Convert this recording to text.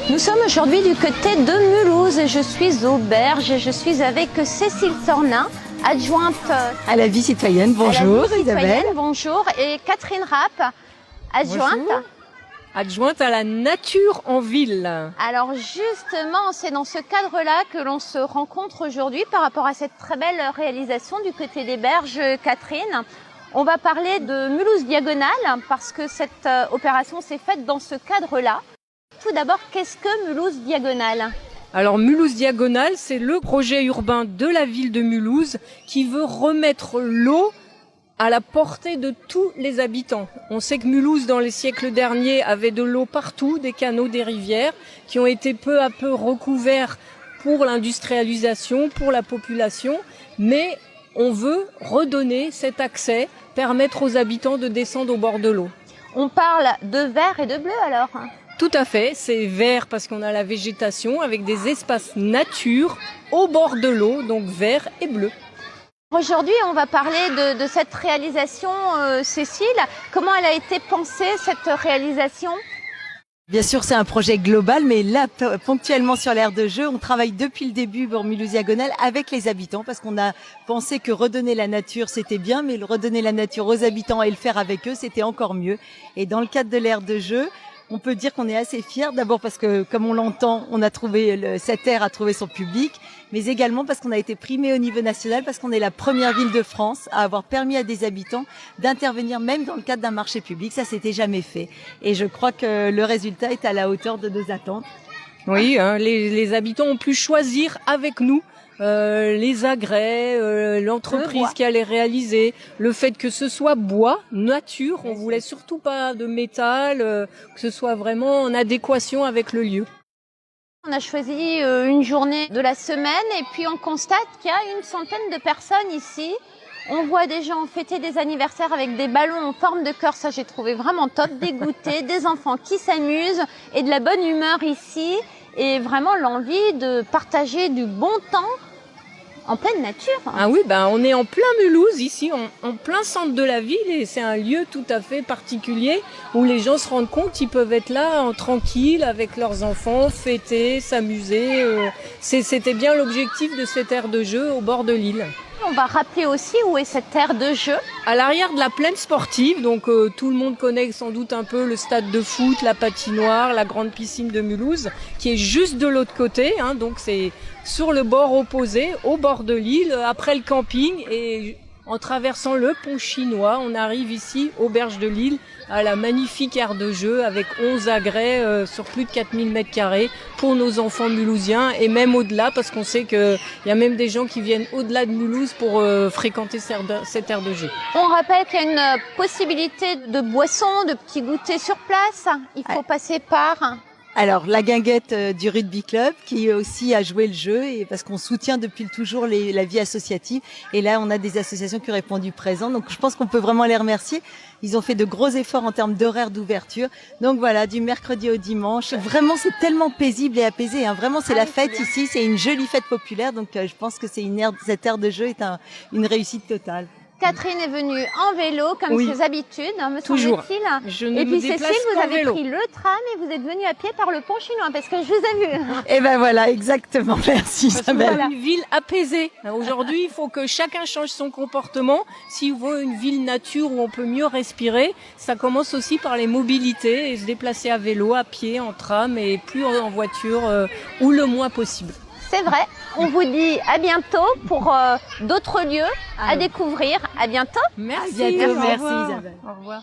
Nous sommes aujourd'hui du côté de Mulhouse et je suis au Berge et je suis avec Cécile Tornin, adjointe à la vie citoyenne. Bonjour Isabelle. Bonjour, et Catherine Rapp, adjointe. Bonjour. Adjointe à la nature en ville. Alors justement, c'est dans ce cadre-là que l'on se rencontre aujourd'hui par rapport à cette très belle réalisation du côté des Berges, Catherine. On va parler de Mulhouse Diagonale parce que cette opération s'est faite dans ce cadre-là. Tout d'abord, qu'est-ce que Mulhouse Diagonale ? Alors Mulhouse Diagonale, c'est le projet urbain de la ville de Mulhouse qui veut remettre l'eau à la portée de tous les habitants. On sait que Mulhouse, dans les siècles derniers, avait de l'eau partout, des canaux, des rivières, qui ont été peu à peu recouverts pour l'industrialisation, pour la population, mais on veut redonner cet accès, permettre aux habitants de descendre au bord de l'eau. On parle de vert et de bleu alors ? Tout à fait, c'est vert parce qu'on a la végétation avec des espaces nature au bord de l'eau, donc vert et bleu. Aujourd'hui, on va parler de cette réalisation, Cécile. Comment elle a été pensée, cette réalisation ? Bien sûr, c'est un projet global, mais là, ponctuellement sur l'aire de jeu, on travaille depuis le début pour Mulhouse Diagonale avec les habitants parce qu'on a pensé que redonner la nature, c'était bien, mais redonner la nature aux habitants et le faire avec eux, c'était encore mieux. Et dans le cadre de l'aire de jeu, on peut dire qu'on est assez fiers, d'abord parce que, comme on l'entend, on a trouvé cette aire a trouvé son public, mais également parce qu'on a été primé au niveau national, parce qu'on est la première ville de France à avoir permis à des habitants d'intervenir même dans le cadre d'un marché public. Ça, s'était jamais fait. Et je crois que le résultat est à la hauteur de nos attentes. Oui, les habitants ont pu choisir avec nous les agrès, l'entreprise qui allait réaliser, le fait que ce soit bois, nature, on voulait surtout pas de métal, que ce soit vraiment en adéquation avec le lieu. On a choisi une journée de la semaine et puis on constate qu'il y a une centaine de personnes ici. On voit des gens fêter des anniversaires avec des ballons en forme de cœur, ça j'ai trouvé vraiment top, des goûters, des enfants qui s'amusent et de la bonne humeur ici et vraiment l'envie de partager du bon temps en pleine nature. Ah oui, on est en plein Mulhouse ici, en plein centre de la ville et c'est un lieu tout à fait particulier où les gens se rendent compte qu'ils peuvent être là tranquilles avec leurs enfants, fêter, s'amuser. C'était bien l'objectif de cette aire de jeu au bord de l'île. On va rappeler aussi où est cette aire de jeu. À l'arrière de la plaine sportive, donc tout le monde connaît sans doute un peu le stade de foot, la patinoire, la grande piscine de Mulhouse, qui est juste de l'autre côté, donc c'est sur le bord opposé, au bord de l'île, après le camping, et en traversant le pont chinois, on arrive ici, aux berges de l'île, à la magnifique aire de jeu avec 11 agrès sur plus de 4000 m² pour nos enfants mulhousiens et même au-delà parce qu'on sait qu'il y a même des gens qui viennent au-delà de Mulhouse pour fréquenter cette aire de jeu. On rappelle qu'il y a une possibilité de boissons, de petits goûters sur place. Il faut passer par... Alors, la guinguette du rugby club qui aussi a joué le jeu et parce qu'on soutient depuis toujours la vie associative. Et là, on a des associations qui ont répondu présent. Donc, je pense qu'on peut vraiment les remercier. Ils ont fait de gros efforts en termes d'horaire d'ouverture. Donc voilà, du mercredi au dimanche. Vraiment, c'est tellement paisible et apaisé. Vraiment, c'est la fête ici. C'est une jolie fête populaire. Donc, je pense que cette aire de jeu est une réussite totale. Catherine est venue en vélo, comme ses habitudes, me semble-t-il. Et puis Cécile, vous avez pris le tram et vous êtes venue à pied par le pont chinois, parce que je vous ai vu. Et ben voilà, exactement. Merci Isabelle. Parce qu'on veut une ville apaisée. Aujourd'hui, il faut que chacun change son comportement. Si on veut une ville nature où on peut mieux respirer, ça commence aussi par les mobilités et se déplacer à vélo, à pied, en tram et plus en voiture ou le moins possible. C'est vrai. On vous dit à bientôt pour d'autres lieux à découvrir. À bientôt. Merci. À bientôt. Merci Isabelle. Au revoir.